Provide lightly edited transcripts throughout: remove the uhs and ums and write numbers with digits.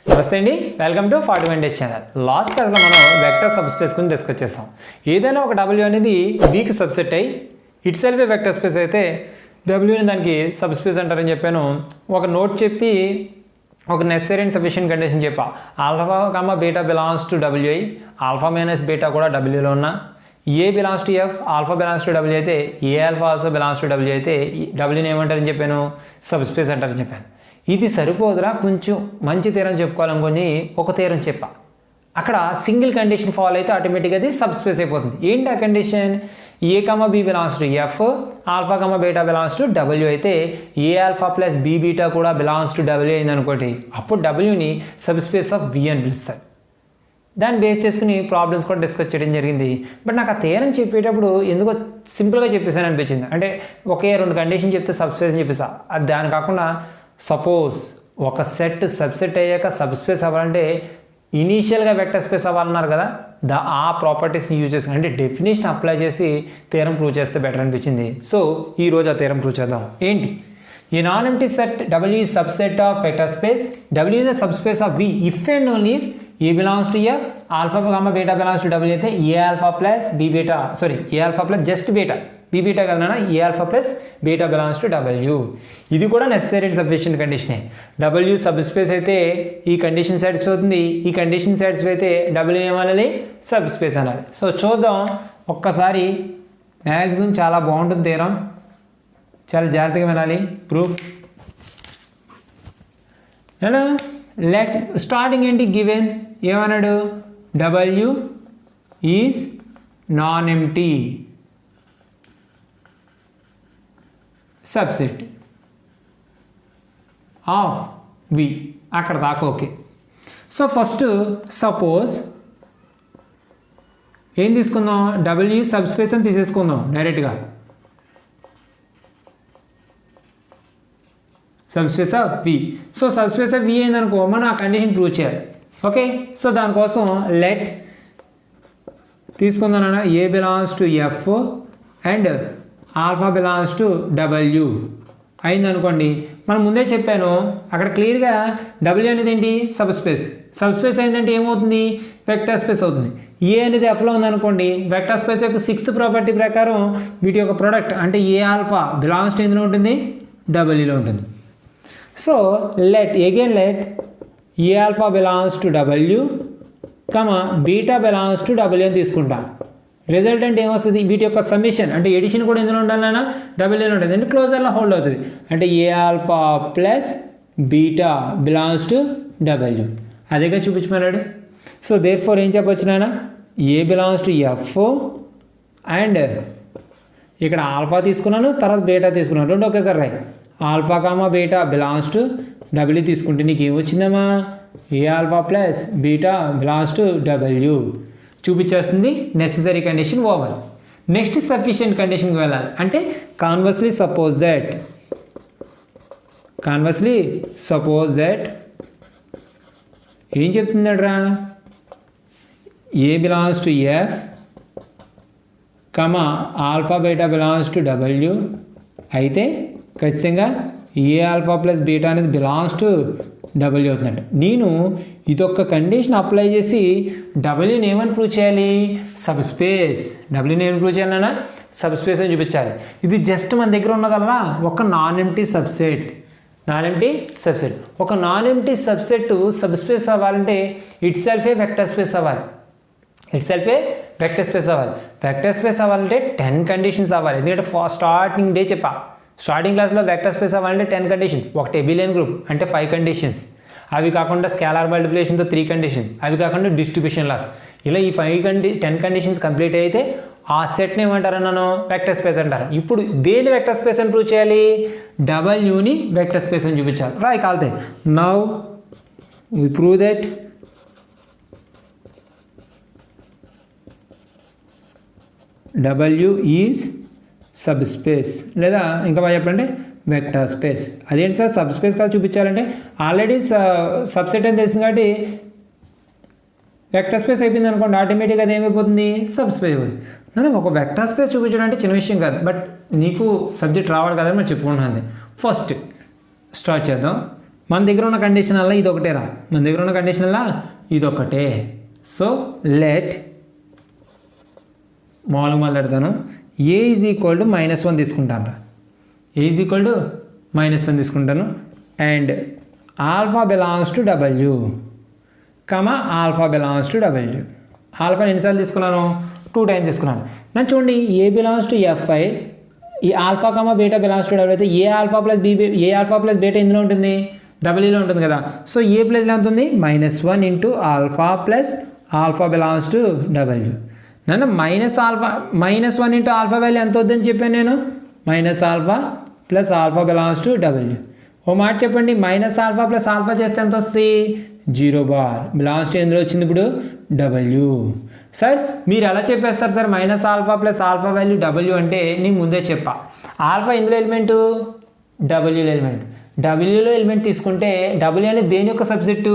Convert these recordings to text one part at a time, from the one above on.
నమస్తే అండి, welcome to 41 days channel. Last క్లాస్లో మనం వెక్టర్ సబ్ స్పేస్ గురించి డిస్కస్ చేస్తాం. ఏదైనా ఒక W అనేది Vకి సబ్సెట్ అయ్యి ఇట్ సెల్ఫ్ వెక్టర్ స్పేస్ అయితే Wని దానికి సబ్ స్పేస్ అంటారని చెప్పాను. ఒక నోట్ చెప్పి ఒక నెసరీ అండ్ సఫిషియెంట్ కండిషన్ చెప్పా. Alpha comma beta belongs to WI, alpha minus beta కూడా Wలో ఉన్న, a belongs to F, alpha belongs to W అయితే ఏ alpha also belongs to W అయితే Wని ఏమంటారని చెప్పాను, సబ్ స్పేస్ అంటారని చెప్పాను. ఇది సరిపోదురా, కొంచెం మంచి తీరం చెప్పుకోవాలనుకొని ఒక తీరం చెప్పా. అక్కడ సింగిల్ కండిషన్ ఫాలో అయితే ఆటోమేటిక్గా అది సబ్ స్పేస్ అయిపోతుంది. ఏంటి ఆ condition? A comma B belongs to F, alpha comma beta belongs to W అయితే ఏ ఆల్ఫా ప్లస్ బి బీటా కూడా బిలాంగ్స్ టు W అయింది అనుకోండి, అప్పుడు Wని సబ్ స్పేస్ ఆఫ్ V అని పిలుస్తారు. దాన్ని బేస్ చేసుకుని ప్రాబ్లమ్స్ కూడా డిస్కస్ చేయడం జరిగింది. బట్ నాకు ఆ తీరం చెప్పేటప్పుడు ఎందుకో సింపుల్గా చెప్పేసాను అనిపించింది. అంటే ఒకే రెండు కండిషన్ చెప్తే సబ్ స్పేస్ అని చెప్పేసా. అది దాని కాకుండా సపోజ్ ఒక సెట్ సబ్సెట్ అయ్యాక సబ్ స్పేస్ అవ్వాలంటే ఇనీషియల్గా వెక్టర్ స్పేస్ అవ్వాలన్నారు కదా, ఆ ప్రాపర్టీస్ని యూజ్ చేసుకుని అంటే డెఫినేషన్ అప్లై చేసి తీరం ప్రూవ్ చేస్తే బెటర్ అనిపించింది. సో ఈరోజు ఆ తీరం ప్రూవ్ చేద్దాం. ఏంటి? ఈ non empty set W is subset of vector space. W is a subspace of V if and only if A belongs to F, alpha comma beta belongs to W అయితే A alpha plus B beta, sorry A alpha plus just beta, B beta కదా, A alpha plus beta belongs to W. ఇది కూడా necessary and sufficient కండిషనే. W subspace అయితే ఈ condition satisfy అవుతుంది, ఈ condition satisfy అయితే W ఏమనాలి, సబ్ స్పేస్ అనాలి. సో చూద్దాం ఒక్కసారి. మ్యాక్సిమం చాలా బాగుంటుంది తీరం, చాలా జాగ్రత్తగా వినాలి. ప్రూఫ్ హలో లెట్ స్టార్టింగ్ ఏంటి, గివెన్ ఏమన్నాడు, W is non empty subset of V. అక్కడ దాకా ఓకే. సో ఫస్ట్ సపోజ్ ఏం తీసుకుందాం, W సబ్ స్పేస్ అని తీసేసుకుందాం డైరెక్ట్గా. Subspace of V. So subspace of V అయిందనుకో మనం ఆ కండిషన్ ప్రూవ్ చేయాలి. ఓకే, సో దానికోసం లెట్ తీసుకుందాం. A belongs to F and alpha belongs to W అయిందనుకోండి. మనం ముందే చెప్పాను అక్కడ క్లియర్గా W అనేది ఏంటి, సబ్ స్పేస్. సబ్ స్పేస్ అయిందంటే ఏమవుతుంది, వెక్టర్ స్పేస్ అవుతుంది. ఏ అనేది Fలో ఉందనుకోండి, వెక్టర్ స్పేస్ యొక్క 6th ప్రాపర్టీ ప్రకారం వీటి యొక్క ప్రోడక్ట్ అంటే ఏ ఆల్ఫా బిలాంగ్స్ టు ఎందులో ఉంటుంది, Wలో ఉంటుంది. So let A alpha belongs to W comma beta belongs to W అని తీసుకుంటాం. రిజల్ట్ అంటే ఏమొస్తుంది, వీటి యొక్క సమ్మేషన్ అంటే ఎడిషన్ కూడా ఎందులో ఉండాలన్నా Wలో ఉంటుంది, అంటే క్లోజర్లో హోల్డ్ అవుతుంది. అంటే a alpha plus beta belongs to W అదేగా చూపించమన్నాడు. సో దేర్ ఫోర్ ఏం చెప్పొచ్చు నాన్న, a belongs to F and ఇక్కడ ఆల్ఫా తీసుకున్నాను, తర్వాత బీటా తీసుకున్నాను, రెండు ఒకేసారి రాయి. Alpha comma beta belongs to W తీసుకుంటే నీకు ఏమొచ్చిందమ్మా, a alpha plus beta belongs to W చూపించేస్తుంది. Necessary condition over. Next sufficient కండిషన్కి వెళ్ళాలి. అంటే కాన్వర్స్లీ సపోజ్ దట్ ఏం చెప్తుందట్రా, a belongs to F comma alpha beta belongs to W అయితే ఖచ్చితంగా ఏ ఆల్ఫా ప్లస్ బీటా అనేది బిలాంగ్స్ టు W అవుతుందంట. నేను ఇదొక్క కండిషన్ అప్లై చేసి Wని ఏమని ప్రూవ్ చేయాలి, సబ్ స్పేస్. Wని ఏమని ప్రూవ్ చేయాలన్నా, సబ్ స్పేస్ అని చూపించాలి. ఇది జస్ట్ మన దగ్గర ఉన్నదల్లా ఒక నాన్ ఎంప్టీ సబ్సెట్. ఒక non empty subset sub space అవ్వాలంటే ఇట్ సెల్ఫే వెక్టర్ స్పేస్ అవ్వాలి. వెక్టర్ స్పేస్ అవ్వాలంటే 10 కండిషన్స్ అవ్వాలి. ఎందుకంటే స్టార్టింగ్ డే చెప్పా, స్టార్టింగ్ క్లాస్లో వెక్టర్ స్పేస్ అవ్వాలంటే 10 కండిషన్. ఒకటి ఎబిలియన్ గ్రూప్ అంటే 5 కండిషన్స్, అవి కాకుండా స్కేలార్ మల్టిప్లికేషన్తో 3 కండిషన్, అవి కాకుండా డిస్ట్రిబ్యూషన్ లాస్. ఇలా ఈ 10 కండిషన్స్ కంప్లీట్ అయితే ఆ సెట్ని ఏమంటారు అన్నాను, వెక్టర్ స్పేస్ అంటారు. ఇప్పుడు దేని వెక్టర్ స్పేస్ అని ప్రూవ్ చేయాలి, Wని వెక్టర్ స్పేస్ అని చూపించాలి. రాయి కాల్తే. Now we prove that W is subspace, లేదా ఇంకా బాగా చెప్పండి వెక్టర్ స్పేస్. అదేంటి సార్ సబ్ స్పేస్ కాదు చూపించాలంటే, ఆల్రెడీ సబ్సెట్ అని తెలిసింది కాబట్టి వెక్టర్ స్పేస్ అయిపోయింది అనుకోండి, ఆటోమేటిక్గా అది ఏమైపోతుంది, సబ్ స్పేస్ అయిపోతుంది. నేను ఒక వెక్టర్ స్పేస్ చూపించడం అంటే చిన్న విషయం కాదు, బట్ నీకు సబ్జెక్ట్ రావాలి కదా మనం చెప్పుకుంటుంది. ఫస్ట్ స్టార్ట్ చేద్దాం. మన దగ్గర ఉన్న కండిషన్ వల్ల ఇది ఒకటేరా, మన దగ్గర ఉన్న కండిషన్ వల్ల ఇది ఒకటే. సో లెట్ మామూలుగా మాట్లాడతాను, ఏ ఈజ్ ఈక్వల్ టు -1 తీసుకుంటాను రా, ఏ ఈజ్ ఈక్వల్ టు -1 తీసుకుంటాను. And alpha belongs to W comma alpha belongs to W. ఆల్ఫాని ఎన్నిసార్లు తీసుకున్నాను? 2 టైమ్స్ తీసుకున్నాను. నన్ను చూడండి, ఏ బిలాంగ్స్ టు ఎఫ్ఐ, ఈ alpha comma beta belongs to W అయితే ఏ ఆల్ఫా ప్లస్ బీటా ఇందులో ఉంటుంది, డబ్ల్యూలో ఉంటుంది కదా. సో ఏ ప్లేస్లో ఎంత ఉంది? -1 into alpha plus alpha belongs to W. నన్ను -1 ఇంటూ ఆల్ఫా వాల్యూ ఎంత వద్దని చెప్పాను నేను, -minus alpha plus alpha belongs to W. ఓ మాట చెప్పండి, -ఆల్ఫా ప్లస్ ఆల్ఫా చేస్తే ఎంత వస్తుంది? 0 బార్. బిలాంగ్స్ టు ఎందులో వచ్చింది ఇప్పుడు? డబ్ల్యూ. సార్ మీరు ఎలా చెప్పేస్తారు sir -alpha plus alpha value W అంటే? నేను ముందే చెప్పా, ఆల్ఫా ఎందులో ఎలిమెంటు? డబ్ల్యూలో ఎలిమెంట్. డబ్ల్యూలో ఎలిమెంట్ తీసుకుంటే డబ్ల్యూ అనేది దేని యొక్క సబ్సెట్టు?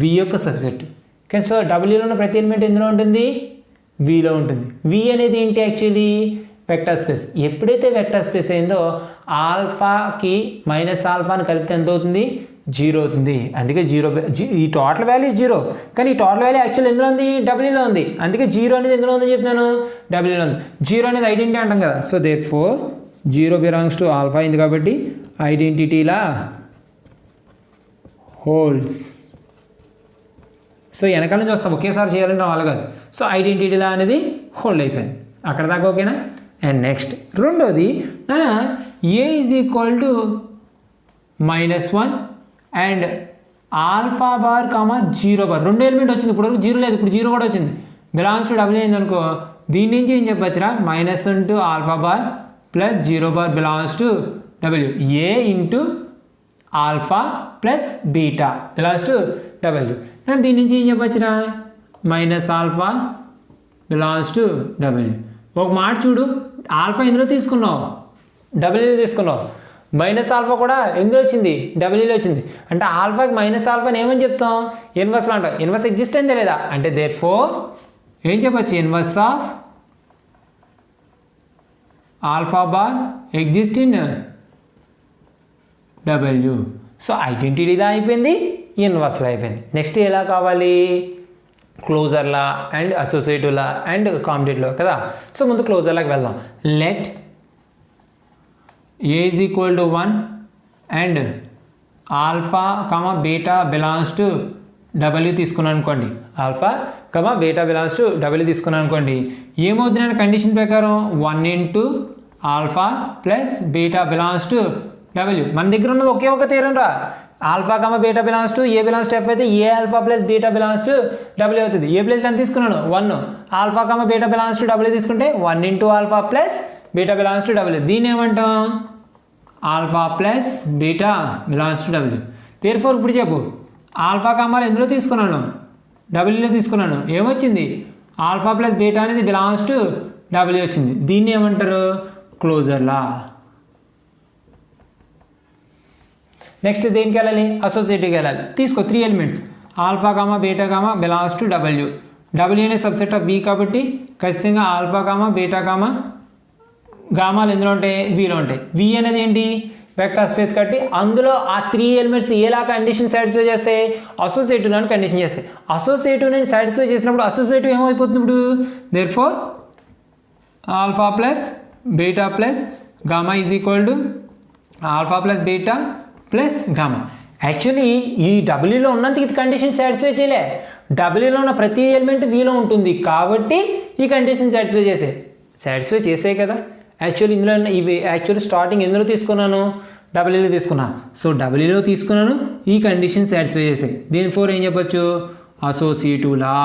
వి యొక్క సబ్సెట్. ఓకే, సో డబ్ల్యూలో ఉన్న ప్రతి ఎలిమెంట్ ఎందులో ఉంటుంది? విలో ఉంటుంది. వి అనేది ఏంటి యాక్చువల్లీ? Vector space. ఎప్పుడైతే వెక్టర్ స్పేస్ అయిందో ఆల్ఫాకి -ఆల్ఫాని కలిపితే ఎంత అవుతుంది? 0 అవుతుంది. అందుకే 0, ఈ టోటల్ వాల్యూ 0, కానీ ఈ టోటల్ వాల్యూ యాక్చువల్ ఎందులో ఉంది? డబ్ల్యూలో ఉంది. అందుకే 0 అనేది ఎందులో ఉందని చెప్తున్నాను? డబ్ల్యూలో ఉంది. 0 అనేది ఐడెంటిటీ అంటాం కదా. So therefore 0 belongs to alpha అయింది కాబట్టి ఐడెంటిటీలా హోల్డ్స్. సో వెనకాల నుంచి వస్తాం, ఒకేసారి చేయాలంటే వాళ్ళు కాదు. సో ఐడెంటిటీలా అనేది హోల్డ్ అయిపోయింది. అక్కడ దాకా ఓకేనా? అండ్ నెక్స్ట్ రెండోది, a is equal to -1 and alpha bar comma 0 bar. 2 element వచ్చింది, ఇప్పుడు 0 లేదు, ఇప్పుడు 0 కూడా వచ్చింది. బిలాంగ్స్ టు డబ్ల్యూ అయింది అనుకో, దీని నుంచి ఏం చెప్పచ్చురా? -1 to alpha bar plus 0 bar belongs to W. A into alpha plus beta belongs to W. దీని నుంచి ఏం చెప్పచ్చురా? -Minus alpha belongs to W. ఒక మాట చూడు, ఆల్ఫా ఎందులో తీసుకున్నావు? డబ్ల్యూలో తీసుకున్నావు. -ఆల్ఫా కూడా ఎందులో వచ్చింది? డబ్ల్యూలో వచ్చింది. అంటే ఆల్ఫాకి -ఆల్ఫాని ఏమని చెప్తాం? ఇన్వర్స్లో అంటాం. ఇన్వర్స్ ఎగ్జిస్ట్ అయిందా లేదా అంటే దేర్ఫోర్ ఏం చెప్పచ్చు? Inverse of alpha bar exist in W. So ఐడెంటిటీలా అయిపోయింది, ఇన్వర్స్లో అయిపోయింది. నెక్స్ట్ ఎలా కావాలి? క్లోజర్లా అండ్ అసోసియేటివ్లా అండ్ కాంపిటేటివ్లా కదా. సో ముందు క్లోజర్లాకి వెళ్దాం. Let a is equal to 1 and alpha comma beta belongs to W తీసుకున్నాను అనుకోండి. Alpha comma beta belongs to W తీసుకున్నాను అనుకోండి. ఏమవుతుంది అంటే కండిషన్ ప్రకారం 1 into alpha plus beta belongs to W. మన దగ్గర ఉన్నది ఒకే ఒక థియరం రా. Alpha comma beta belongs to a belongs to F అయితే ఏ alpha plus beta belongs to W అవుతుంది. ఏ ప్లేస్లో ఎంత తీసుకున్నాను? 1. Alpha comma beta belongs to W తీసుకుంటే 1 into alpha plus beta belongs to W. దీన్ని ఏమంటాం? Alpha plus beta belongs to W. Therefore ఇప్పుడు చెప్పు, ఆల్ఫా కమాలు ఎందులో తీసుకున్నాను? డబ్ల్యూలో తీసుకున్నాను. ఏమొచ్చింది? ఆల్ఫా ప్లస్ బీటా అనేది బిలాంగ్స్ టు డబ్ల్యూ వచ్చింది. దీన్ని ఏమంటారు? క్లోజర్లా. నెక్స్ట్ దేనికి వెళ్ళాలి? అసోసియేటివ్కి వెళ్ళాలి. తీసుకో 3 elements, alpha comma beta comma belongs to W. W అనే సబ్సెట్ ఆఫ్ బి కాబట్టి ఖచ్చితంగా ఆల్ఫా కామా బీటా కామా గామాలు ఎందులో ఉంటాయి? వీలో ఉంటాయి. వి అనేది ఏంటి? వెక్టర్ స్పేస్ కాబట్టి అందులో ఆ 3 ఎలిమెంట్స్ ఎలా కండిషన్ సాటిస్ఫై చేస్తాయి? అసోసియేటివ్ అని కండిషన్ చేస్తాయి. అసోసియేటివ్ నేను సాటిస్ఫై చేసినప్పుడు అసోసియేటివ్ ఏమైపోతుంది ఇప్పుడు? Therefore alpha plus beta plus gamma is equal to alpha plus beta plus gamma. Actually ఈ డబ్ల్యూలో ఉన్నంత ఇది కండిషన్ సాటిస్ఫై చేయలే. డబ్ల్యూలో ఉన్న ప్రతి ఎలిమెంట్ వీలో ఉంటుంది కాబట్టి ఈ కండిషన్ సాటిస్ఫై చేసే కదా. యాక్చువల్లీ ఇందులో ఇవి యాక్చువల్లీ స్టార్టింగ్ ఎందులో తీసుకున్నాను? డబ్ల్యూలో తీసుకున్నాను. సో డబ్ల్యూలో తీసుకున్నాను, ఈ కండిషన్ సాటిస్ఫై చేసాయి. దేర్ఫోర్ ఏం చెప్పచ్చు? అసోసియేటివ్లా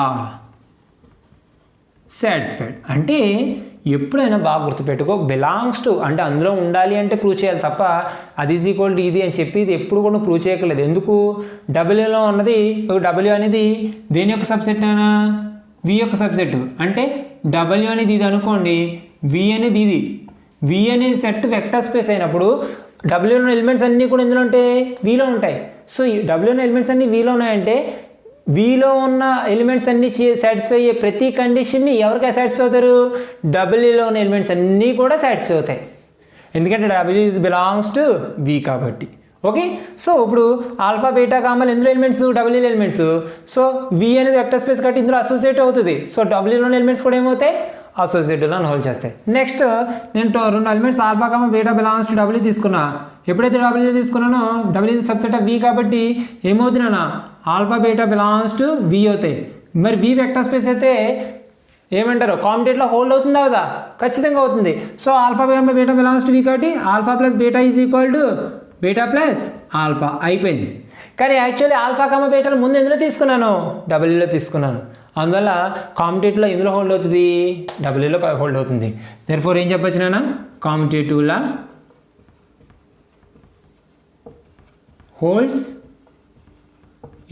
సాటిస్ఫైడ్. అంటే ఎప్పుడైనా బాగా గుర్తుపెట్టుకో, బిలాంగ్స్ టు అంటే అందులో ఉండాలి అంటే ప్రూవ్ చేయాలి తప్ప అది ఈజ్ ఈక్వల్ టు ఇది అని చెప్పి ఇది ఎప్పుడు కూడా ప్రూవ్ చేయక్కర్లేదు. ఎందుకు? డబ్ల్యూలో ఉన్నది డబ్ల్యూ అనేది దేని యొక్క సబ్సెట్ అయినా? వి యొక్క సబ్సెట్. అంటే డబ్ల్యూ అనేది ఇది అనుకోండి, వి అనేది ఇది. వి అనే సెట్ వెక్టర్ స్పేస్ అయినప్పుడు డబ్ల్యూలో ఎలిమెంట్స్ అన్నీ కూడా ఎందులో ఉంటాయి? వీలో ఉంటాయి. సో ఈ డబ్ల్యూలో ఎలిమెంట్స్ అన్నీ వీలో ఉన్నాయంటే వీలో ఉన్న ఎలిమెంట్స్ అన్నీ సాటిస్ఫై అయ్యే ప్రతి కండిషన్ని ఎవరికి సాటిస్ఫై అవుతారు? డబ్ల్యూలో ఉన్న ఎలిమెంట్స్ అన్నీ కూడా సాటిస్ఫై అవుతాయి. ఎందుకంటే డబ్ల్యూ బిలాంగ్స్ టు వి కాబట్టి. ఓకే. సో ఇప్పుడు ఆల్ఫా బీటా కామన్ ఎందులో ఎలిమెంట్స్ డబ్ల్యూలో ఎలిమెంట్స్. సో వి అనేది వెక్టర్ స్పేస్ కాబట్టి ఇందులో అసోసియేట్ అవుతుంది. సో డబ్ల్యూలోని ఎలిమెంట్స్ కూడా ఏమవుతాయి అసోసియేటివ్లో హోల్డ్ చేస్తాయి. నెక్స్ట్ నేను 2 elements alpha comma beta belongs to W తీసుకున్నా. ఎప్పుడైతే డబ్ల్యూ తీసుకున్నానో డబ్ల్యూ సబ్సెట్ ఆఫ్ వి కాబట్టి ఏమవుతున్నానా ఆల్ఫా బీటా బిలాంగ్స్ టు వి అవుతాయి. మరి వి వెక్టర్ స్పేస్ అయితే ఏమంటారు కాంపిటేట్లో హోల్డ్ అవుతుందా కదా, ఖచ్చితంగా అవుతుంది. So alpha beta belongs to V కాబట్టి alpha plus beta is equal to beta plus alpha అయిపోయింది. కానీ యాక్చువల్లీ ఆల్ఫా కామా బీటాలు ముందు ఎందులో తీసుకున్నాను డబ్ల్యూలో తీసుకున్నాను. అందువల్ల కాంపిటేటివ్లో ఎందులో హోల్డ్ అవుతుంది డబ్ల్యూలో హోల్డ్ అవుతుంది. దేర్ఫోర్ ఏం చెప్పచ్చు నాన్న కాంపిటేటివ్లా హోల్డ్స్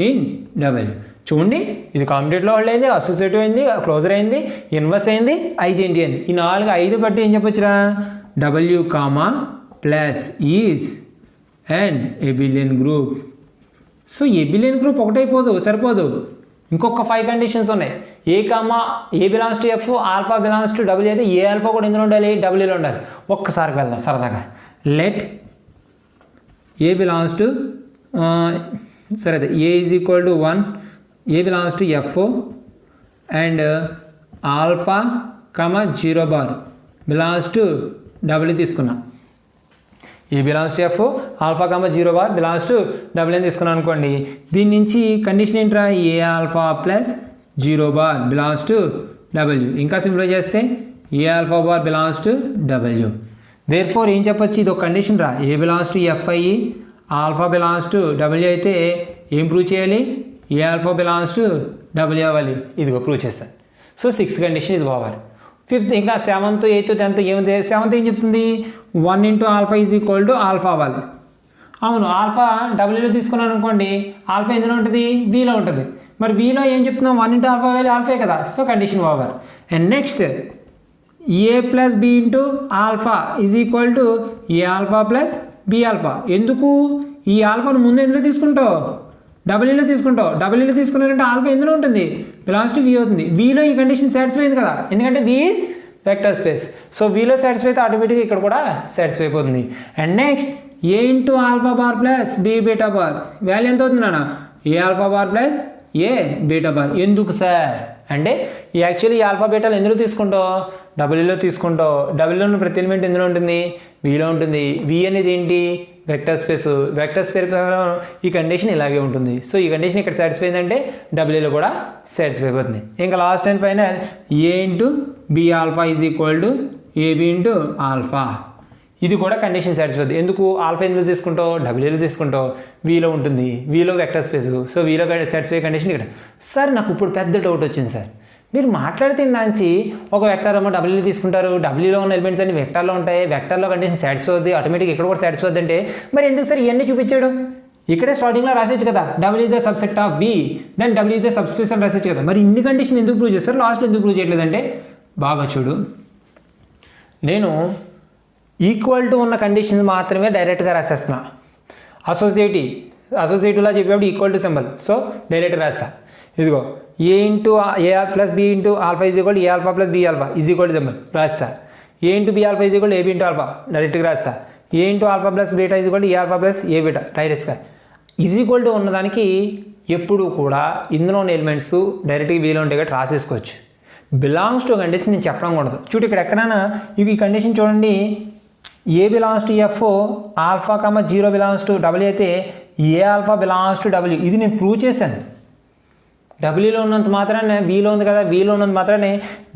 ఇన్ డబ్ల్యూ. చూడండి ఇది కాంపిటేటివ్లో హోల్డ్ అయింది, అసోసియేటివ్ అయింది, క్లోజర్ అయింది, ఇన్వర్స్ అయింది, ఐడెంటిటీ అయింది. ఈ 4 బట్టి ఏం చెప్పొచ్చురా W comma plus is and abelian group. So abelian group ఒకటైపోదు సరిపోదు, ఇంకొక 5 కండిషన్స్ ఉన్నాయి. A comma a belongs to F alpha belongs to W అయితే ఏ ఆల్ఫా కూడా ఎందులో ఉండాలి డబ్ల్యూలో ఉండాలి. ఒక్కసారికి వెళ్దాం సరదాగా. లెట్ ఏ బిలాంగ్స్ టు సరే అదే a is equal to 1 a belongs to F and alpha comma 0 bar belongs to W తీసుకున్నా. A belongs to F alpha comma 0 bar belongs to W అని తీసుకున్నాను అనుకోండి. దీని నుంచి కండిషన్ ఏంట్రా a alpha plus 0 bar belongs to W. ఇంకా simplify చేస్తే a alpha bar belongs to W. Therefore ఏం చెప్పొచ్చు ఇది ఒక కండిషన్ రా ఏ బిలాంగ్స్ టు ఎఫ్ అయ్యి ఆల్ఫా బిలాంగ్స్ టు డబ్ల్యూ అయితే ఏం ప్రూవ్ చేయాలి ఏ ఆల్ఫా బిలాంగ్స్ టు డబ్ల్యూ అవ్వాలి. ఇదిగో ప్రూవ్ చేస్తాను. So 6th condition is over. 5th ఇంకా 7th 8th 10th ఏముంది 7th ఏం చెప్తుంది 1 into alpha is equal to alpha అవ్వాలి. అవును ఆల్ఫా డబ్ల్యూలో తీసుకున్నాను అనుకోండి ఆల్ఫా ఎందులో ఉంటుంది వీలో ఉంటుంది. మరి వీలో ఏం చెప్తున్నాం 1 ఇంటూ ఆల్ఫా వాల్యూ ఆల్ఫే కదా. So condition over. And next A plus B into alpha is equal to A alpha plus B alpha. ఎందుకు ఈ ఆల్ఫాను ముందు ఎందులో తీసుకుంటావు డబ్ల్యూలో తీసుకుంటావు. డబ్ల్యూలో తీసుకున్నారంటే ఆల్ఫా ఎందులో ఉంటుంది బిలాంగ్స్ టు వి అవుతుంది. వీలో ఈ కండిషన్ సాటిస్ఫై అయింది కదా ఎందుకంటే V is vector space. So వీలో సాటిస్ఫై అయితే ఆటోమేటిక్గా ఇక్కడ కూడా సాటిస్ఫై అయిపోతుంది. And next a into alpha bar plus B beta bar value ఎంత అవుతుంది నాన్న a alpha bar plus a beta bar. ఎందుకు సార్ అంటే యాక్చువల్లీ ఈ ఆల్ఫా బీటాలు ఎందులో తీసుకుంటావు డబ్ల్యూలో తీసుకుంటావు. డబ్ల్యూలో ఉన్న ప్రతి ఎలిమెంట్ ఎందులో ఉంటుంది వీలో ఉంటుంది. వి అనేది ఏంటి వెక్టర్ స్పేస్. వెక్టర్ స్పేస్ ఈ కండిషన్ ఇలాగే ఉంటుంది. సో ఈ కండిషన్ ఇక్కడ సాటిస్ఫై అయిందంటే డబ్ల్యూలో కూడా సాటిస్ఫై అయిపోతుంది. ఇంకా last and final A into B alpha is equal to AB into alpha. ఇది కూడా కండిషన్ సాటిస్ఫై అవుతుంది. ఎందుకు ఆల్ఫా ఎందులో తీసుకుంటావు డబ్ల్యూలో తీసుకుంటావు వీలో ఉంటుంది వీలో వెక్టర్ స్పేస్. సో వీలో సాటిస్ఫై కండిషన్ ఇక్కడ. సార్ నాకు ఇప్పుడు పెద్ద డౌట్ వచ్చింది సార్ మీరు మాట్లాడితే దానికి ఒక వెక్టర్ ఏమో డబ్ల్యూలో తీసుకుంటారు డబ్ల్యూలో ఉన్న ఎలిమెంట్స్ అన్ని వెక్టర్లో ఉంటాయి వెక్టర్లో కండిషన్ సాటిస్ఫై అవుతుంది ఆటోమేటిక్ ఇక్కడ కూడా సాటిస్ఫై అవుతుంది అంటే మరి ఎందుకు సార్ ఇవన్నీ చూపించాడు ఇక్కడే స్టార్టింగ్లో రాసేచ్చు కదా W is the subset of B then W is the subspace అని రాసేచ్చు కదా. మరి ఇన్ని కండిషన్ ఎందుకు ప్రూవ్ చేస్తారు లాస్ట్లో ఎందుకు ప్రూవ్ చేయట్లేదంటే బాగా చూడు నేను ఈక్వల్ టు ఉన్న కండిషన్స్ మాత్రమే డైరెక్ట్గా రాసేస్తున్నా. అసోసియేటివ్లా చెప్పేప్పుడు ఈక్వల్ టు సింబల్ సో డైరెక్ట్గా రాస్తా. ఇదిగో a into a plus B into alpha is equal a alpha plus B alpha is equal to symbol రాస్తా. A into B alpha is equal a b into alpha డైరెక్ట్గా రాస్తా. A into alpha plus beta is equal a alpha plus a beta డైరెక్ట్గా. Is equal to ఉన్నదానికి ఎప్పుడు కూడా ఇందులో ఉన్న elements డైరెక్ట్గా వీలో ఉంటాయి కాబట్టి రాసేసుకోవచ్చు. బిలాంగ్స్ టు కండిషన్ నేను చెప్పడం కూడదు. చూడు ఇక్కడ ఎక్కడైనా ఈ కండిషన్ చూడండి a belongs to F alpha comma 0 belongs to W అయితే ఏ ఆల్ఫా బిలాంగ్స్ టు డబ్ల్యూ. ఇది నేను ప్రూవ్ చేశాను. డబ్ల్యూలో ఉన్నంత మాత్రానే వీలో ఉంది కదా వీలో ఉన్నంత మాత్రానే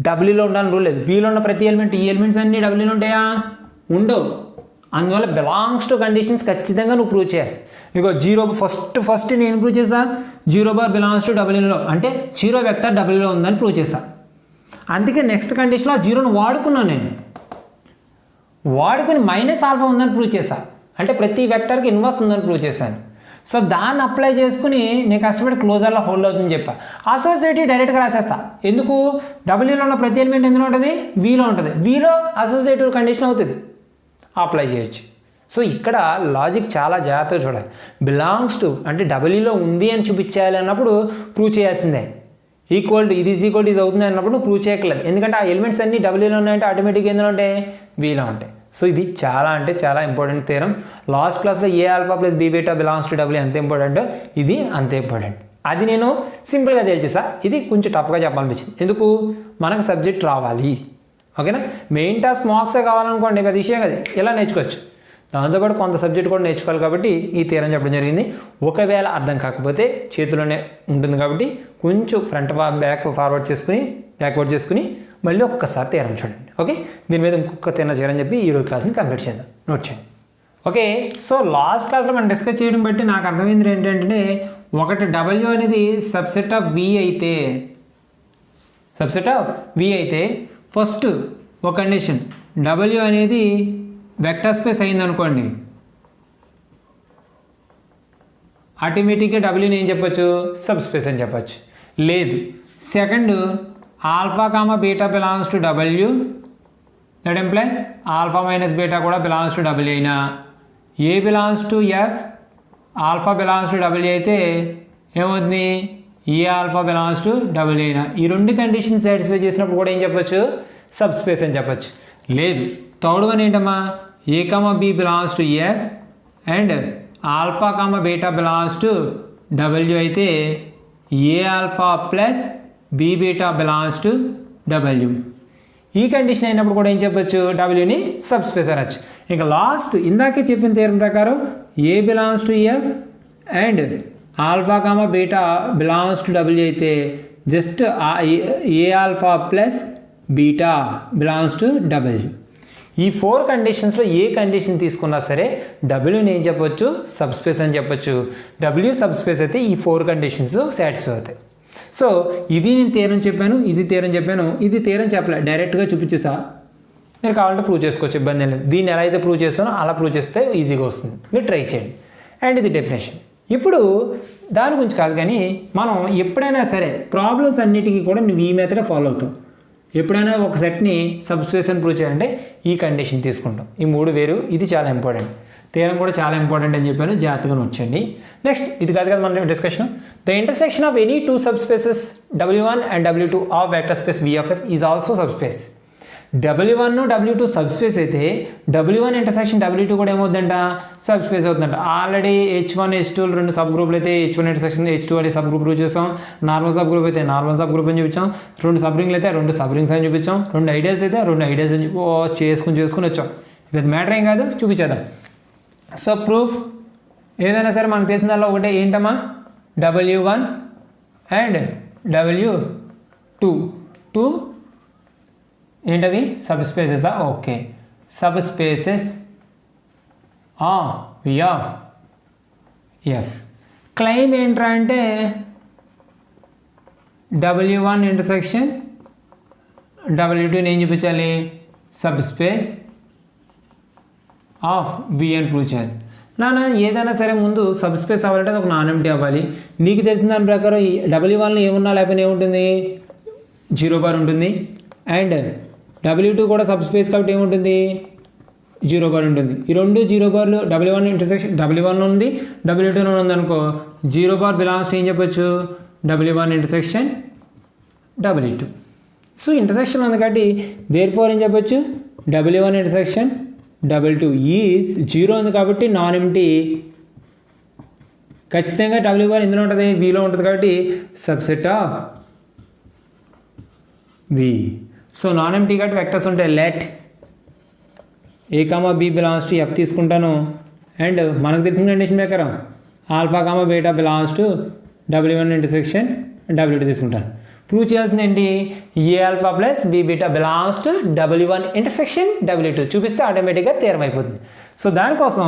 డబ్ల్యూలో ఉండాలని రూల్ లేదు. వీలో ఉన్న ప్రతి ఎలిమెంట్ ఈ ఎలిమెంట్స్ అన్నీ డబ్ల్యూలో ఉంటాయా ఉండవు. అందువల్ల బిలాంగ్స్ టు కండిషన్స్ ఖచ్చితంగా నువ్వు ప్రూవ్ చేయాలి. ఇగో 0 ఫస్ట్ నేను ప్రూవ్ చేసా 0 బార్ బిలాంగ్స్ టు డబ్ల్యూలో అంటే 0 వెక్టర్ డబ్ల్యూలో ఉందని ప్రూవ్ చేశా. అందుకే నెక్స్ట్ కండిషన్లో 0ను వాడుకున్నాను నేను వాడుకుని మైనస్ ఆల్ఫా ఉందని ప్రూవ్ చేశా. అంటే ప్రతి వెక్టర్కి ఇన్వర్స్ ఉందని ప్రూవ్ చేశాను. సో దాన్ని అప్లై చేసుకుని నేను కష్టపడి క్లోజర్లో హోల్డ్ అవుతుందని చెప్పా. అసోసియేటివ్ డైరెక్ట్గా రాసేస్తా. ఎందుకు డబ్ల్యూలో ఉన్న ప్రతి ఎలిమెంట్ ఎందులో ఉంటుంది వీలో ఉంటుంది. వీలో అసోసియేటివ్ కండిషన్ అవుతుంది అప్లై చేయొచ్చు. సో ఇక్కడ లాజిక్ చాలా జాగ్రత్తగా చూడాలి. బిలాంగ్స్ టు అంటే డబ్ల్యూలో ఉంది అని చూపించాలి అన్నప్పుడు ప్రూవ్ చేయాల్సిందే. ఈక్వల్ టు ఇది ఈక్వల్ టు ఇది అవుతుంది అన్నప్పుడు ప్రూవ్ చేయట్లేదు. ఎందుకంటే ఆ ఎలిమెంట్స్ అన్ని డబ్ల్యూలో ఉన్నాయంటే ఆటోమేటిక్గా ఎందులో ఉంటాయి వీలో ఉంటాయి. సో ఇది చాలా అంటే చాలా ఇంపార్టెంట్ థియరం. లాస్ట్ క్లాస్లో a alpha plus b beta belongs to W ఎంత ఇంపార్టెంట్, ఇది అంతే ఇంపార్టెంట్. అది నేను సింపుల్గా తెలిసేసా, ఇది కొంచెం టఫ్గా చెప్పాలనిపించింది. ఎందుకు, మనకు సబ్జెక్ట్ రావాలి. ఓకేనా, మెయిన్ టాస్క్ మార్క్సే కావాలనుకోండి, అది విషయం కదా, ఇలా నేర్చుకోవచ్చు. దాంతోపాటు కొంత సబ్జెక్ట్ కూడా నేర్చుకోవాలి కాబట్టి ఈ థియరం చెప్పడం జరిగింది. ఒకవేళ అర్థం కాకపోతే చేతిలోనే ఉంటుంది కాబట్టి కొంచెం ఫ్రంట్ బ్యాక్వర్డ్ చేసుకుని మళ్ళీ ఒక్కసారి థియరం చూడండి. ఓకే, దీని మీద ఇంకొక చేయని చెప్పి ఈరోజు క్లాస్ని కంప్లీట్ చేద్దాం. నోట్ చేయండి. ఓకే, సో లాస్ట్ క్లాస్లో మనం డిస్కస్ చేయడం బట్టి నాకు అర్థమైంది ఏంటంటే, ఒకటి డబ్ల్యూ అనేది సబ్సెట్ ఆఫ్ వి అయితే ఫస్ట్ ఒక కండిషన్, డబ్ల్యూ అనేది వెక్టర్ స్పేస్ అయిందనుకోండి, ఆటోమేటిక్గా డబ్ల్యూని ఏం చెప్పొచ్చు, సబ్ స్పేస్ అని చెప్పచ్చు. లేదు, second alpha comma beta belongs to W, that implies alpha minus beta కూడా బిలాంగ్స్ టు డబ్ల్యూ అయినా, a belongs to F, alpha belongs to W అయితే ఏమవుతుంది, a alpha belongs to W అయినా. ఈ రెండు కండిషన్ సాటిస్ఫై చేసినప్పుడు కూడా ఏం చెప్పొచ్చు, సబ్ స్పేస్ అని చెప్పచ్చు. లేదు, థర్డ్ వన్ ఏంటమ్మా, a comma b belongs to F and alpha comma beta belongs to W అయితే ఏ alpha plus B beta belongs to W. ఈ కండిషన్ అయినప్పుడు కూడా ఏం చెప్పొచ్చు, డబ్ల్యూని సబ్ స్పేస్ అనొచ్చు. ఇంకా లాస్ట్ ఇందాకే చెప్పిన థియరం ప్రకారం a belongs to F and alpha comma beta belongs to W అయితే just a alpha plus beta belongs to W. ఈ 4 కండిషన్స్లో ఏ కండిషన్ తీసుకున్నా సరే డబ్ల్యూని ఏం చెప్పొచ్చు, సబ్ స్పేస్ అని చెప్పొచ్చు. డబ్ల్యూ సబ్ స్పేస్ అయితే ఈ 4 కండిషన్స్ సాటిస్ఫై అవుతాయి. సో ఇది నేను థియరం చెప్పాను, ఇది థియరం చెప్పలే, డైరెక్ట్గా చూపించేసా. మీరు కావాలంటే ప్రూవ్ చేసుకోవచ్చు, ఇబ్బంది లేదు. దీన్ని ఎలా అయితే ప్రూవ్ చేస్తానో అలా ప్రూవ్ చేస్తే ఈజీగా వస్తుంది, మీరు ట్రై చేయండి. అండ్ ఇది డెఫినేషన్. ఇప్పుడు దాని గురించి కాదు కానీ మనం ఎప్పుడైనా సరే ప్రాబ్లమ్స్ అన్నిటికీ కూడా నువ్వు ఈ మెథడే ఫాలో అవుతావు. ఎప్పుడైనా ఒక సెట్ని సబ్ స్పేస్ అని ప్రూవ్ చేయాలంటే ఈ కండిషన్ తీసుకుంటాం. ఈ 3 వేరు, ఇది చాలా ఇంపార్టెంట్. థియరం కూడా చాలా ఇంపార్టెంట్ అని చెప్పాను, జాగ్రత్తగా వచ్చేయండి. నెక్స్ట్ ఇది కాదు కదా మన discussion. The intersection of any 2 sub spaces W1 and W2 of vector space V of F is also sub space. W1 W2 sub space అయితే W1 ఇంటర్సెక్షన్ W2 కూడా ఏమవుతుందంట, సబ్ స్పేస్ అవుతుందంట. ఆల్రెడీ H1 H2 2 సబ్ గ్రూపులు అయితే H1 intersection H2 అనే sub group prove చేసాం. Normal sub group అయితే normal sub group అని చూపించాం. 2 సబ్ రింగ్లు అయితే 2 సబ్ రింగ్స్ అని చూపించాం. 2 ఐడియల్స్ అయితే 2 ఐడియల్స్ అని చేసుకుని వచ్చాం. ఇది మ్యాటర్ ఏం కాదు, చూపించేద్దాం. సో ప్రూఫ్ ఏదైనా సరే మనకు తెలిసిన దానిలో ఒకటే ఏంటమ్మా, W1 అండ్ W2 ఏంటవి, సబ్ స్పేసెసా? Okay, subspaces V of F. Claim ఏంట్రా అంటే W1 ఇంటర్సెక్షన్ W2 ఏం చూపించాలి, సబ్ స్పేస్ ఆఫ్ V అని ప్రూవ్ చేయాలి. నాన్న ఏదైనా సరే ముందు సబ్ స్పేస్ అవ్వాలంటే ఒక నాన్ ఎంప్టీ అవ్వాలి. నీకు తెలిసిన దాని ప్రకారం ఈ W1లో ఏమున్నా లేకపోతే ఏముంటుంది, 0 బార్ ఉంటుంది. అండ్ W2 కూడా సబ్ స్పేస్ కాబట్టి ఏముంటుంది, 0 బార్ ఉంటుంది. ఈ 2 0 బార్లు W1 ఇంటర్సెక్షన్ W1లో ఉంది, W2లో ఉంది అనుకో, 0 బార్ బిలాంగ్స్ ఏం చెప్పొచ్చు, W1 intersection W2. So intersection ఉంది కాబట్టి దేర్ఫోర్ ఏం చెప్పొచ్చు, W1 ఇంటర్సెక్షన్ W2 ఈజ్ 0 ఉంది కాబట్టి నాన్ ఎంప్టీ. ఖచ్చితంగా W1 ఇందులో ఉంటుంది, Vలో ఉంటుంది కాబట్టి subset of V. So non empty కాబట్టి వెక్టర్స్ ఉంటాయి. Let a comma b belongs to F తీసుకుంటాను. అండ్ మనకు తెలిసిన కండిషన్ ప్రకారం alpha comma beta belongs to W1 intersection W2 తీసుకుంటాను. ప్రూవ్ చేయాల్సింది ఏంటి, a alpha plus B beta belongs to W1 intersection W2 చూపిస్తే ఆటోమేటిక్గా థియరం అయిపోతుంది. సో దానికోసం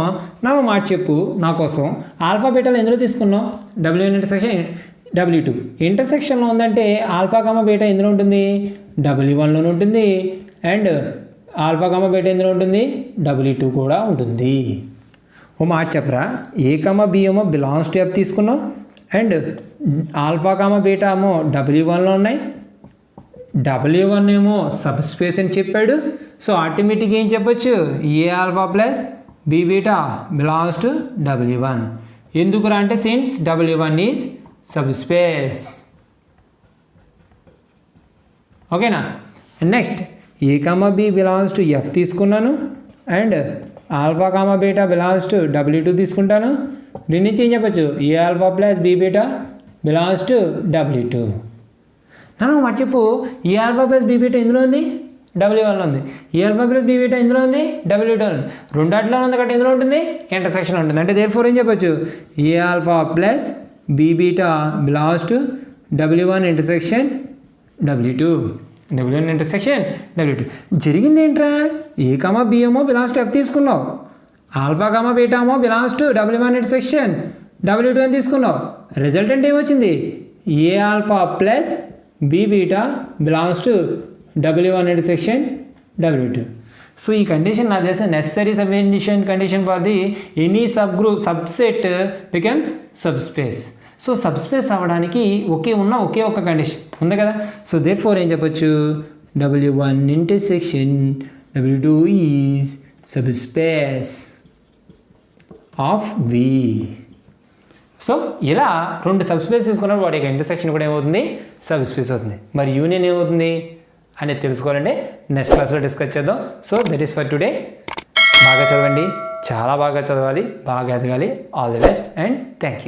నాకు మాట చెప్పు, నా కోసం ఆల్ఫా బీటాలు ఎందులో తీసుకున్నాం, W1 ఇంటర్సెక్షన్ W2 ఇంటర్సెక్షన్లో ఉందంటే ఆల్ఫా కామా బీటా ఎందులో ఉంటుంది, W1లోనే ఉంటుంది. అండ్ ఆల్ఫా కామా బీటా ఎందులో ఉంటుంది, W2 కూడా ఉంటుంది. ఓ మాట చెప్పరా, ఏ కామా బి ఏమో బిలాంగ్స్ టు ఎఫ్ తీసుకున్నాం. అండ్ ఆల్ఫా కామా బీటా ఏమో W1లో ఉన్నాయి, W1 ఏమో సబ్ స్పేస్ అని చెప్పాడు. సో ఆటోమేటిక్గా ఏం చెప్పొచ్చు, a alpha plus B beta belongs to W1. ఎందుకురా అంటే since W1 is subspace. ఓకేనా. Next a comma b belongs to F తీసుకున్నాను. And alpha comma beta belongs to W2 తీసుకుంటాను. దీని నుంచి ఏం చెప్పచ్చు, a alpha plus b beta belongs to W2. నన్ను మరి చెప్పు, a alpha plus b beta ఇందులో ఉంది, W1లో ఉంది. A alpha plus b beta ఇందులో ఉంది, W2 ఉంది. రెండాట్లో ఉంది కాబట్టి ఇందులో ఉంటుంది, ఇంటర్సెక్షన్ ఉంటుంది. అంటే దేర్ఫోర్ ఏం చెప్పచ్చు, a alpha plus b beta belongs to W1 intersection W2. W1 intersection W2. జరిగింది ఏంట్రా, ఏ కామా బి ఏమో బిలాంగ్స్ టు F తీసుకున్నావు, ఆల్ఫా కామా బీటా ఏమో belongs to W1 intersection W2 అని తీసుకున్నావు. రిజల్టెంట్ ఏమొచ్చింది, a alpha plus B beta belongs to W1 intersection W2. So ఈ condition నాకు తెలిసిన necessary condition for the any subgroup subset becomes subspace. So subspace అవ్వడానికి ఒకే ఒక condition ఉంది కదా. సో దేర్ఫోర్ ఏం చెప్పొచ్చు, W1 intersection W2 is subspace of V. So ఇలా రెండు సబ్ స్పేస్ తీసుకున్నప్పుడు వాటి యొక్క ఇంటర్సెక్షన్ కూడా ఏమవుతుంది, సబ్ స్పేస్ అవుతుంది. మరి యూనియన్ ఏమవుతుంది అనేది తెలుసుకోవాలంటే నెక్స్ట్ క్లాస్లో డిస్కస్ చేద్దాం. So that is for today. బాగా చదవండి, చాలా బాగా చదవాలి, బాగా ఎదగాలి. All the best and thank you.